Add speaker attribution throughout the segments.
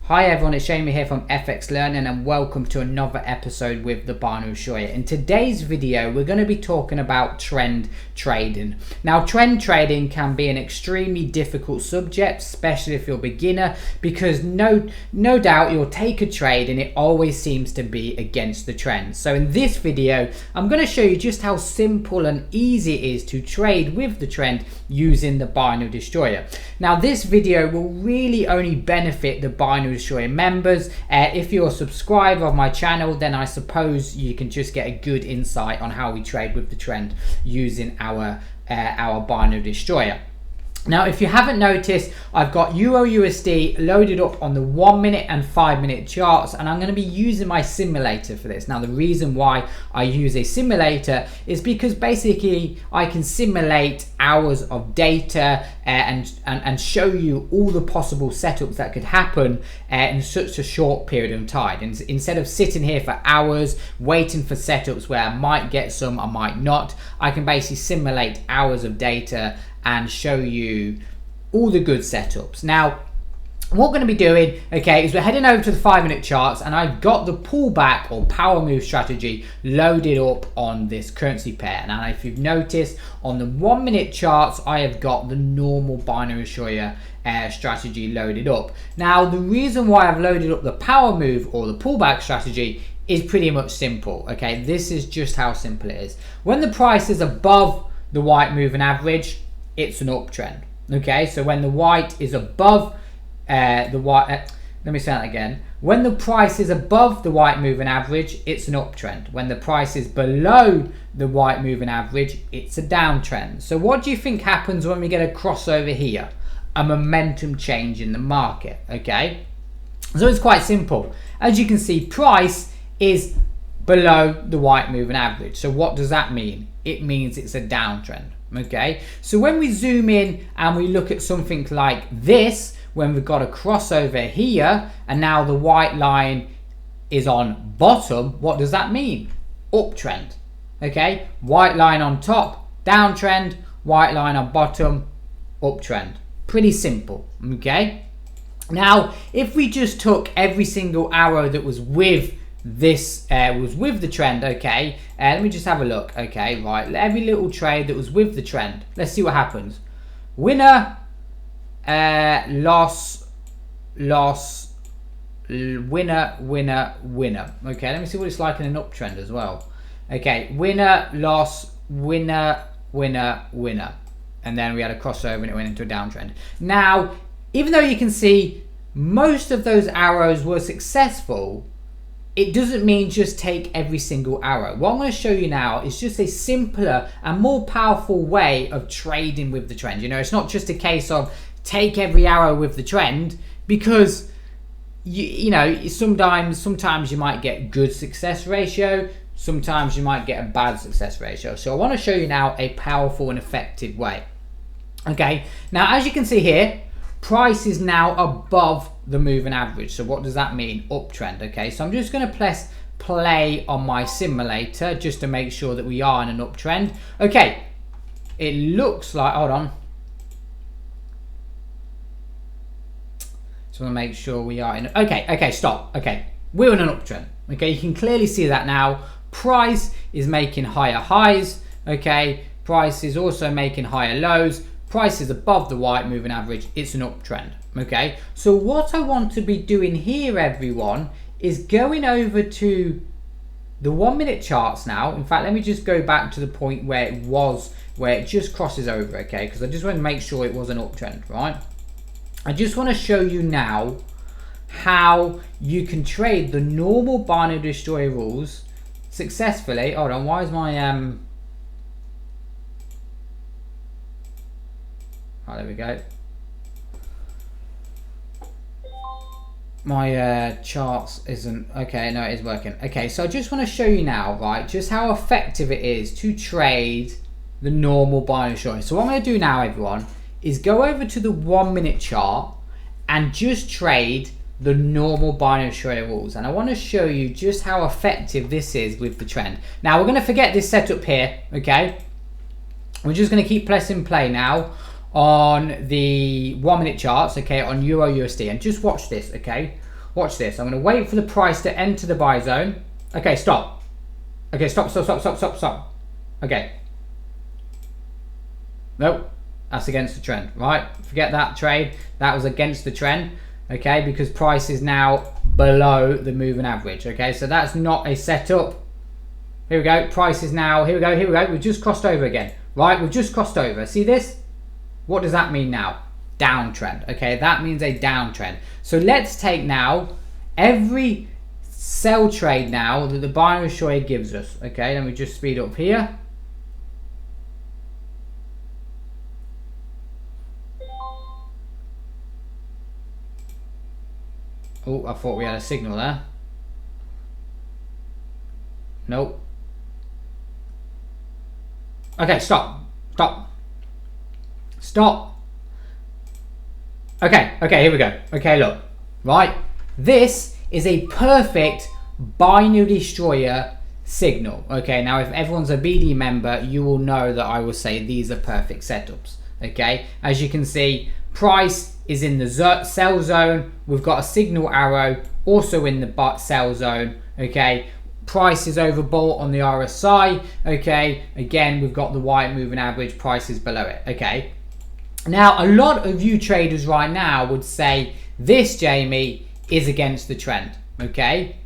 Speaker 1: Hi everyone, it's Jamie here from FX Learning and welcome to another episode with the Binary Destroyer. In today's video, we're going to be talking about trend trading. Now, trend trading can be an extremely difficult subject, especially if you're a beginner, because no doubt you'll take a trade and it always seems to be against the trend. So in this video, I'm going to show you just how simple and easy it is to trade with the trend using the Binary Destroyer. Now, this video will really only benefit the Binary Destroyer members. If you're a subscriber of my channel, then I suppose you can just get a good insight on how we trade with the trend using our Binary Destroyer. Now, if you haven't noticed, I've got Euro USD loaded up on the 1 minute and 5 minute charts, and I'm going to be using my simulator for this. Now, the reason why I use a simulator is because basically I can simulate hours of data and show you all the possible setups that could happen in such a short period of time. And instead of sitting here for hours waiting for setups where I might get some, I might not, I can basically simulate hours of data and show you all the good setups. Now, what we're going to be doing, okay, is we're heading over to the 5 minute charts, and I've got the pullback or power move strategy loaded up on this currency pair. Now, if you've noticed on the 1 minute charts, I have got the normal Binary Destroyer strategy loaded up. Now, the reason why I've loaded up the power move or the pullback strategy is pretty much simple. Okay, this is just how simple it is. When the price is above the white moving average, it's an uptrend. Okay, so when the white is above let me say that again. When the price is above the white moving average, it's an uptrend. When the price is below the white moving average, it's a downtrend. So what do you think happens when we get a crossover here? A momentum change in the market. Okay, so it's quite simple. As you can see, price is below the white moving average. So what does that mean? It means it's a downtrend. Okay, so when we zoom in and we look at something like this, when we've got a crossover here and now the white line is on bottom, what does that mean? Uptrend. Okay, white line on top, downtrend, white line on bottom, uptrend. Pretty simple. Okay, now if we just took every single arrow that was with this with the trend, okay, let me just have a look. Okay, right, every little trade that was with the trend, let's see what happens. Winner, loss, winner, winner, winner. Okay, let me see what it's like in an uptrend as well. Okay, winner, loss, winner, winner, winner, and then we had a crossover and it went into a downtrend. Now, even though you can see most of those arrows were successful, it doesn't mean just take every single arrow. What I'm going to show you now is just a simpler and more powerful way of trading with the trend. You know, it's not just a case of take every arrow with the trend, because you know, sometimes you might get good success ratio, sometimes you might get a bad success ratio. So I want to show you now a powerful and effective way. Okay, now as you can see here, price is now above the moving average. So what does that mean? Uptrend. Okay, so I'm just going to press play on my simulator just to make sure that we are in an uptrend. Okay, it looks like, hold on, just want to make sure we are in. Okay, stop. Okay, we're in an uptrend. Okay, you can clearly see that now. Price is making higher highs. Okay, price is also making higher lows. Price is above the white moving average. It's an uptrend. Okay, so what I want to be doing here, everyone, is going over to the 1 minute charts now. In fact, let me just go back to the point where it was, where it just crosses over. Okay, because I just want to make sure it was an uptrend, right? I just want to show you now how you can trade the normal Binary Destroyer rules successfully. Hold on, why is my oh, there we go. My charts isn't okay. No, it is working. Okay, so I just want to show you now, right, just how effective it is to trade the normal Binary Destroyer. So what I'm going to do now, everyone, is go over to the 1 minute chart and just trade the normal Binary Destroyer rules. And I want to show you just how effective this is with the trend. Now we're going to forget this setup here. Okay, we're just going to keep pressing play now on the 1 minute charts, okay, on Euro USD, and just watch this. Okay, Watch this. I'm going to wait for the price to enter the buy zone. Okay, stop. Okay, stop. Okay. Nope. That's against the trend, right? Forget that trade. That was against the trend, okay? Because price is now below the moving average, okay? So that's not a setup. Here we go. Price is now, here we go. We've just crossed over again, right? We've just crossed over. See this? What does that mean now? Downtrend, okay? That means a downtrend. So let's take now every sell trade now that the binary destroyer gives us, okay? Let me just speed up here. Oh, I thought we had a signal there. Nope. Okay, stop. Okay, here we go. Okay, look. Right? This is a perfect binary destroyer signal. Okay, now if everyone's a BD member, you will know that I will say these are perfect setups. Okay, as you can see, price is in the sell zone. We've got a signal arrow also in the sell zone. Okay, price is overbought on the RSI. Okay, again, we've got the white moving average, price is below it. Okay, now a lot of you traders right now would say this, Jamie, is against the trend. Okay,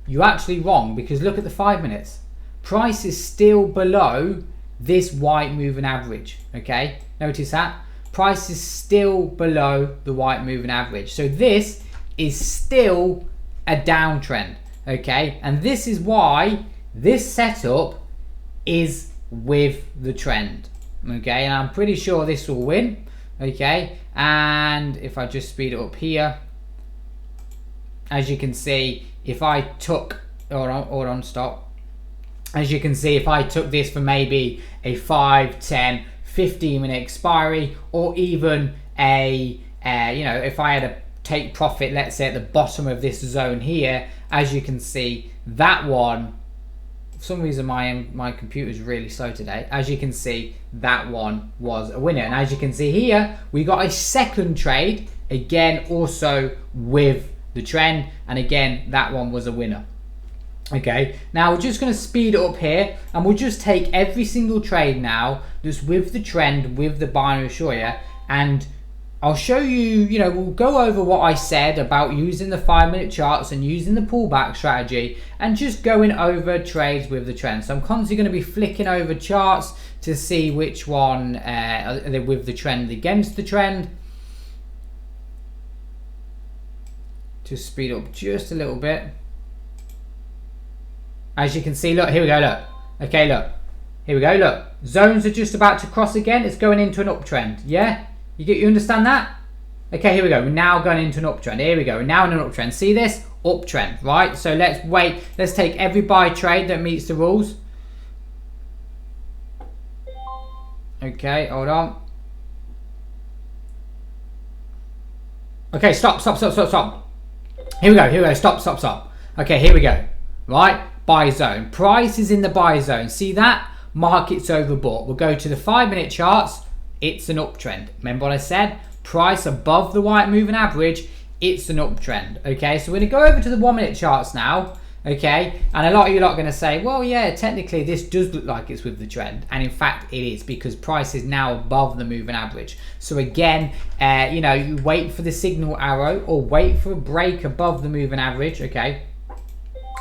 Speaker 1: you're actually wrong, because look at the 5 minutes. Price is still below this white moving average. Okay, notice that price is still below the white moving average. So this is still a downtrend. Okay, and this is why this setup is with the trend. Okay, and I'm pretty sure this will win. Okay, and if I just speed it up here, as you can see, if I took, hold on, stop. As you can see, if I took this for maybe a 5, 10, 15 minute expiry, or even a, you know, if I had a take profit, let's say at the bottom of this zone here, as you can see, that one, for some reason my computer is really slow today. As you can see, that one was a winner. And as you can see here, we got a second trade, again, also with the trend, and again, that one was a winner. Okay, now we're just going to speed it up here, and we'll just take every single trade now that's with the trend, with the binary destroyer, and I'll show you, you know, we'll go over what I said about using the 5 minute charts and using the pullback strategy, and just going over trades with the trend. So I'm constantly going to be flicking over charts to see which one are they with the trend, against the trend. Just speed up just a little bit. As you can see, look, here we go, look. Okay, look. Here we go, look. Zones are just about to cross again. It's going into an uptrend, yeah? You understand that? Okay, here we go. We're now going into an uptrend. Here we go. We're now in an uptrend. See this? Uptrend, right? So let's wait. Let's take every buy trade that meets the rules. Okay, hold on. Okay, stop. Here we go. Stop. Okay, here we go. Right? Buy zone. Price is in the buy zone. See that? Market's overbought. We'll go to the 5 minute charts. It's an uptrend. Remember what I said? Price above the white moving average. It's an uptrend. Okay, so we're going to go over to the 1 minute charts now. Okay, and a lot of you lot are going to say, well, yeah, technically this does look like it's with the trend, and in fact it is, because price is now above the moving average. So again, you know, you wait for the signal arrow or wait for a break above the moving average. Okay,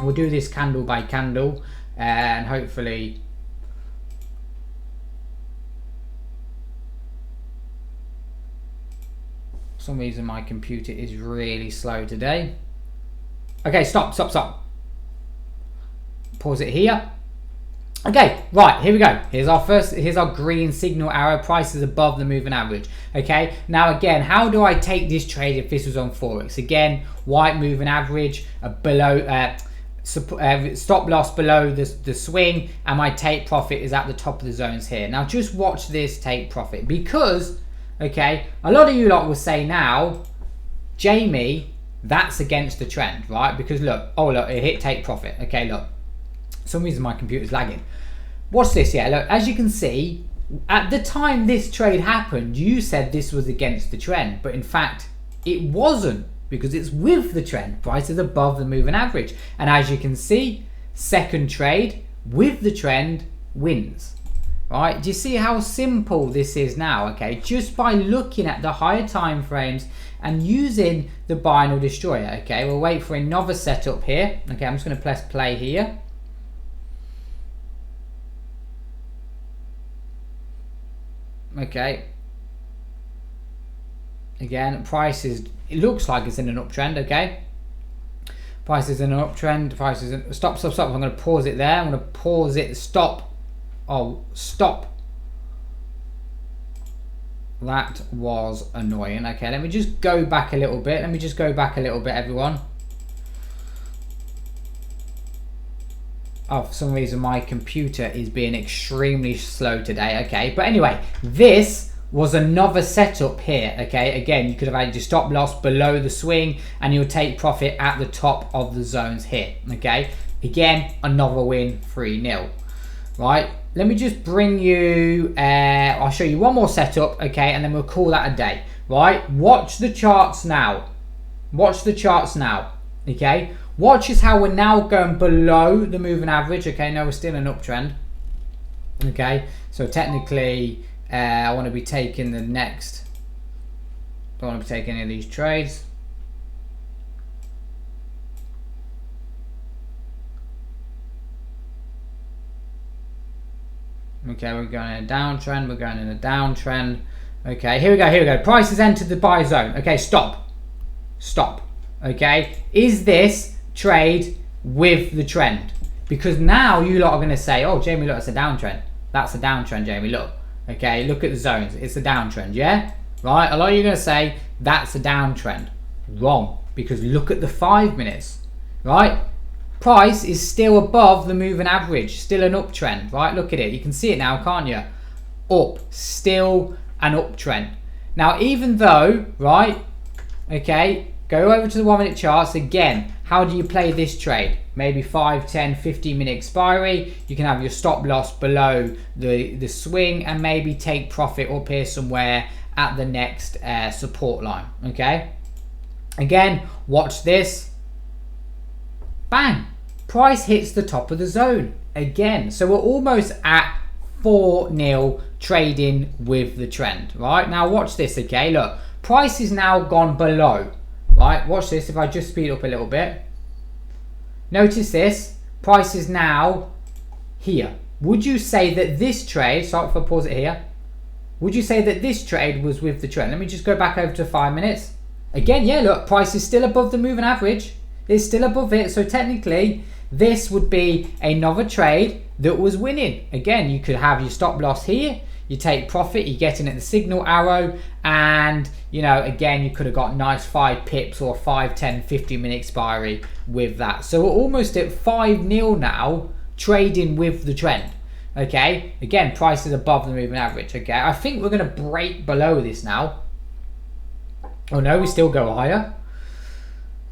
Speaker 1: we'll do this candle by candle, and hopefully for some reason my computer is really slow today. Okay, stop. Pause it here. Okay, right, here we go. Here's our green signal arrow. Price is above the moving average. Okay, now again, how do I take this trade if this was on Forex? Again, white moving average below, stop loss below the swing, and my take profit is at the top of the zones here. Now just watch this take profit, because, okay, a lot of you lot will say now, Jamie, that's against the trend, right? Because look, oh look, it hit take profit. Okay, look. For some reason my computer's lagging. Watch this, yeah, look, as you can see, at the time this trade happened, you said this was against the trend, but in fact, it wasn't. because it's with the trend. Price is above the moving average. And as you can see, second trade with the trend wins. Right? Do you see how simple this is now? Okay, just by looking at the higher time frames and using the binary destroyer. Okay, we'll wait for another setup here. Okay, I'm just going to press play here. Okay. Again, price is, it looks like it's in an uptrend. Okay. Price is in an uptrend. Price is in, stop. I'm going to pause it there. I'm going to pause it. Stop. Oh, stop. That was annoying. Okay, let me just go back a little bit. Everyone. Oh, for some reason my computer is being extremely slow today. Okay, but anyway, this was another setup here. Okay, again, you could have had your stop loss below the swing and you'll take profit at the top of the zones here. Okay, again, another win, 3-0. Right, let me just bring you, I'll show you one more setup, okay, and then we'll call that a day. Right, watch the charts now. Watch the charts now, okay. Watch is how we're now going below the moving average. Okay, no, we're still in an uptrend. Okay, so technically, I want to be taking the next, don't want to be taking any of these trades. Okay, we're going in a downtrend, Okay, here we go, Price has entered the buy zone. Okay, stop. Okay, is this trade with the trend? Because now you lot are going to say, oh, Jamie, look, it's a downtrend. That's a downtrend, Jamie, look. Okay, look at the zones. It's a downtrend, yeah? Right, a lot of you are going to say, that's a downtrend. Wrong, because look at the 5 minutes, right? Price is still above the moving average, still an uptrend, right? Look at it, you can see it now, can't you? Up, still an uptrend. Now, even though, right, okay, go over to the 1 minute charts again. How do you play this trade? Maybe 5, 10, 15 minute expiry. You can have your stop loss below the swing and maybe take profit up here somewhere at the next support line, okay? Again, watch this. Bang! Price hits the top of the zone again. So we're almost at 4-0 trading with the trend, right? Now watch this, okay? Look, price is now gone below, right? Watch this, if I just speed up a little bit. Notice this, price is now here. Would you say that this trade, sorry if I pause it here, would you say that this trade was with the trend? Let me just go back over to 5 minutes. Again, yeah, look, price is still above the moving average. It's still above it, so technically this would be another trade that was winning. Again, you could have your stop loss here, you take profit, you're getting at the signal arrow, and you know, again, you could have got nice 5 pips or 5, 10, 15 minute expiry with that. So we're almost at 5-0 now, trading with the trend. Okay, again, price is above the moving average. Okay, I think we're going to break below this now. Oh no, we still go higher.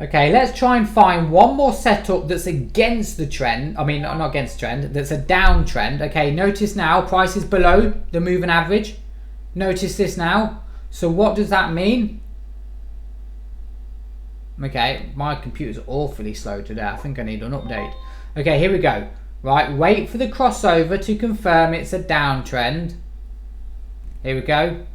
Speaker 1: Okay, let's try and find one more setup that's against the trend. I mean, not against the trend, that's a downtrend. Okay, notice now, price is below the moving average. Notice this now. So what does that mean? Okay, my computer's awfully slow today. I think I need an update. Okay, here we go. Right, wait for the crossover to confirm it's a downtrend. Here we go.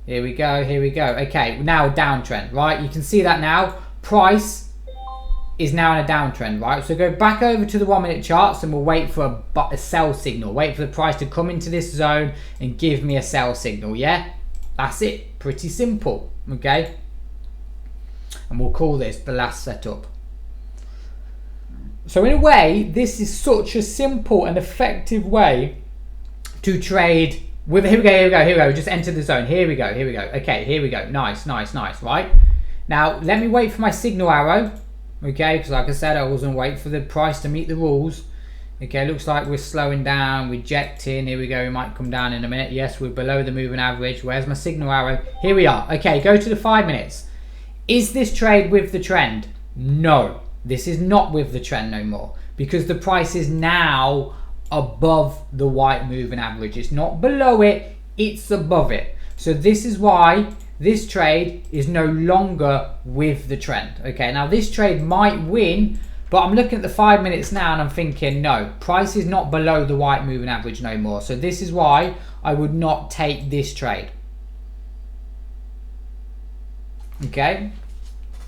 Speaker 1: Here we go, here we go. Okay, now downtrend, right? You can see that now. Price is now in a downtrend, right? So go back over to the 1 minute charts and we'll wait for a sell signal. Wait for the price to come into this zone and give me a sell signal, yeah? That's it, pretty simple, okay? And we'll call this the last setup. So in a way, this is such a simple and effective way to trade with, here we go, just enter the zone, here we go, okay, here we go, nice, right? Now, let me wait for my signal arrow, okay, because like I said, I wasn't waiting for the price to meet the rules. Okay, looks like we're slowing down, rejecting, here we go, we might come down in a minute. Yes, we're below the moving average. Where's my signal arrow? Here we are. Okay, go to the 5 minutes. Is this trade with the trend? No, this is not with the trend no more, because the price is now above the white moving average. It's not below it, it's above it. So this is why this trade is no longer with the trend. Okay, now this trade might win, but I'm looking at the 5 minutes now and I'm thinking, no, price is not below the white moving average no more. So this is why I would not take this trade. Okay,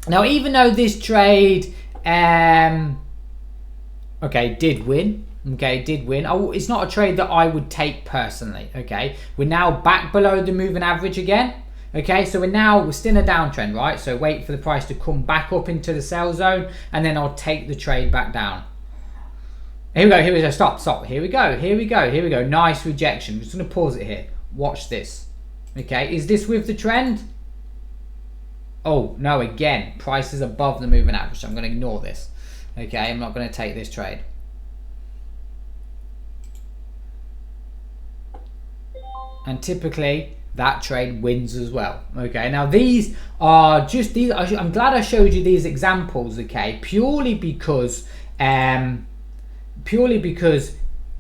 Speaker 1: now even though this trade did win, it's not a trade that I would take personally. Okay, we're now back below the moving average again. Okay, so we're still in a downtrend, right? So wait for the price to come back up into the sell zone, and then I'll take the trade back down. Here we go, stop. Here we go. Nice rejection. I'm just gonna pause it here. Watch this. Okay, is this with the trend? Oh, no, again, price is above the moving average, so I'm gonna ignore this. Okay, I'm not gonna take this trade. And typically, that trade wins as well. Okay, now these are just these. I'm glad I showed you these examples. Okay, purely because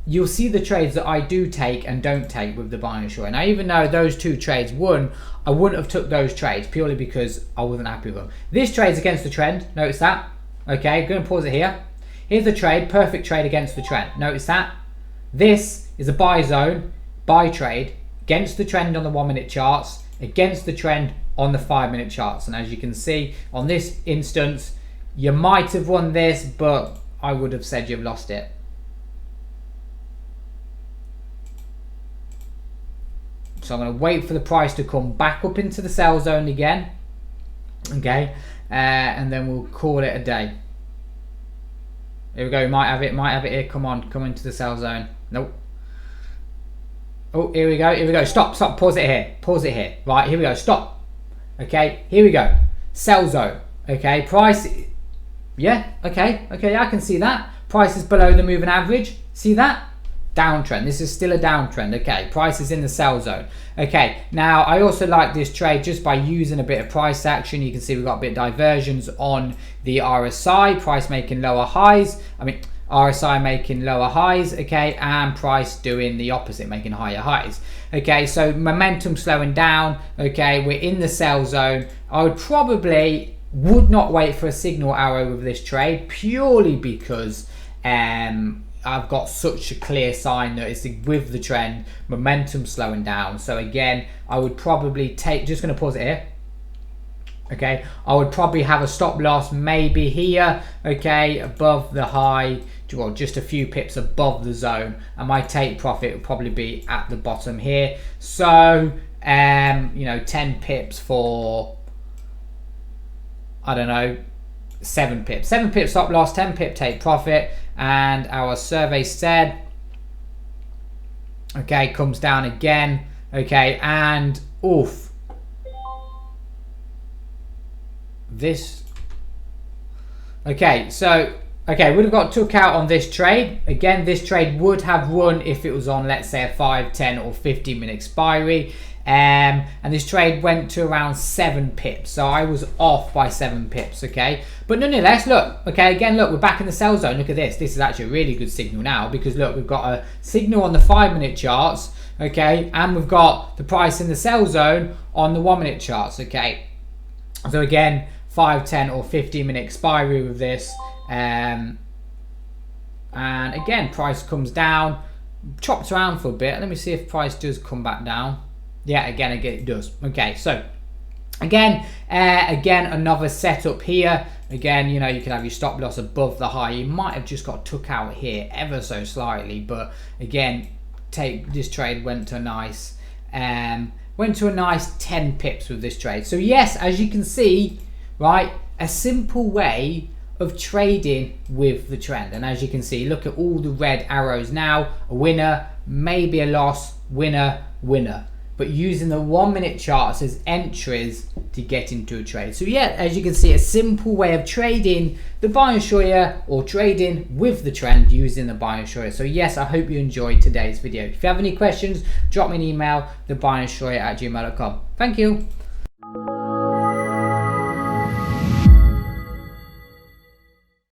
Speaker 1: you'll see the trades that I do take and don't take with the binary short. Now, even though those two trades won, I wouldn't have took those trades purely because I wasn't happy with them. This trade's against the trend. Notice that. Okay, I'm going to pause it here. Here's the trade, perfect trade against the trend. Notice that. This is a buy zone, buy trade against the trend on the 1 minute charts, against the trend on the 5 minute charts. And as you can see on this instance, you might have won this, but I would have said you've lost it. So I'm going to wait for the price to come back up into the sell zone again. Okay, and then we'll call it a day. Here we go, might have it here. Come on, come into the sell zone. Nope. Oh, here we go. Stop, pause it here. Right, here we go, stop. Okay, here we go. Sell zone. Okay, price, yeah, okay, I can see that. Price is below the moving average. See that? Downtrend. This is still a downtrend. Okay, price is in the sell zone. Okay, now I also like this trade just by using a bit of price action. You can see we've got a bit of diversions on the RSI, price making lower highs. RSI making lower highs, okay, and price doing the opposite, making higher highs. Okay, so momentum slowing down. Okay, we're in the sell zone. I would not wait for a signal arrow with this trade purely because I've got such a clear sign that it's with the trend, momentum slowing down. So again, I would probably take, just going to pause it here. Okay, I would probably have a stop loss maybe here, okay, above the high, well, just a few pips above the zone, and my take profit would probably be at the bottom here. So, 10 pips for, I don't know, 7 pips. 7 pips stop loss, 10 pip take profit, and our survey said, okay, comes down again, okay, and oof. This, okay, so would have got took out on this trade. Again, this trade would have won if it was on, let's say, a 5, 10 or 15 minute expiry, and this trade went to around 7 pips, so I was off by 7 pips. Okay, but nonetheless, look, okay, again, look, we're back in the sell zone. Look at this is actually a really good signal now, because look, we've got a signal on the 5 minute charts, okay, and we've got the price in the sell zone on the 1 minute charts. Okay, so again, 5, 10 or 15 minute expiry with this, and again, price comes down, chopped around for a bit. Let me see if price does come back down. Yeah, again it does. Okay, so again another setup here. Again, you can have your stop loss above the high. You might have just got took out here ever so slightly, but again, this trade went to a nice 10 pips with this trade. So yes, as you can see, right, a simple way of trading with the trend. And as you can see, look at all the red arrows now. A winner, maybe a loss, winner, winner. But using the 1 minute charts as entries to get into a trade. So yeah, as you can see, a simple way of trading the binary short or trading with the trend using the binary short. So yes, I hope you enjoyed today's video. If you have any questions, drop me an email, thebinarydestroyer@gmail.com. Thank you.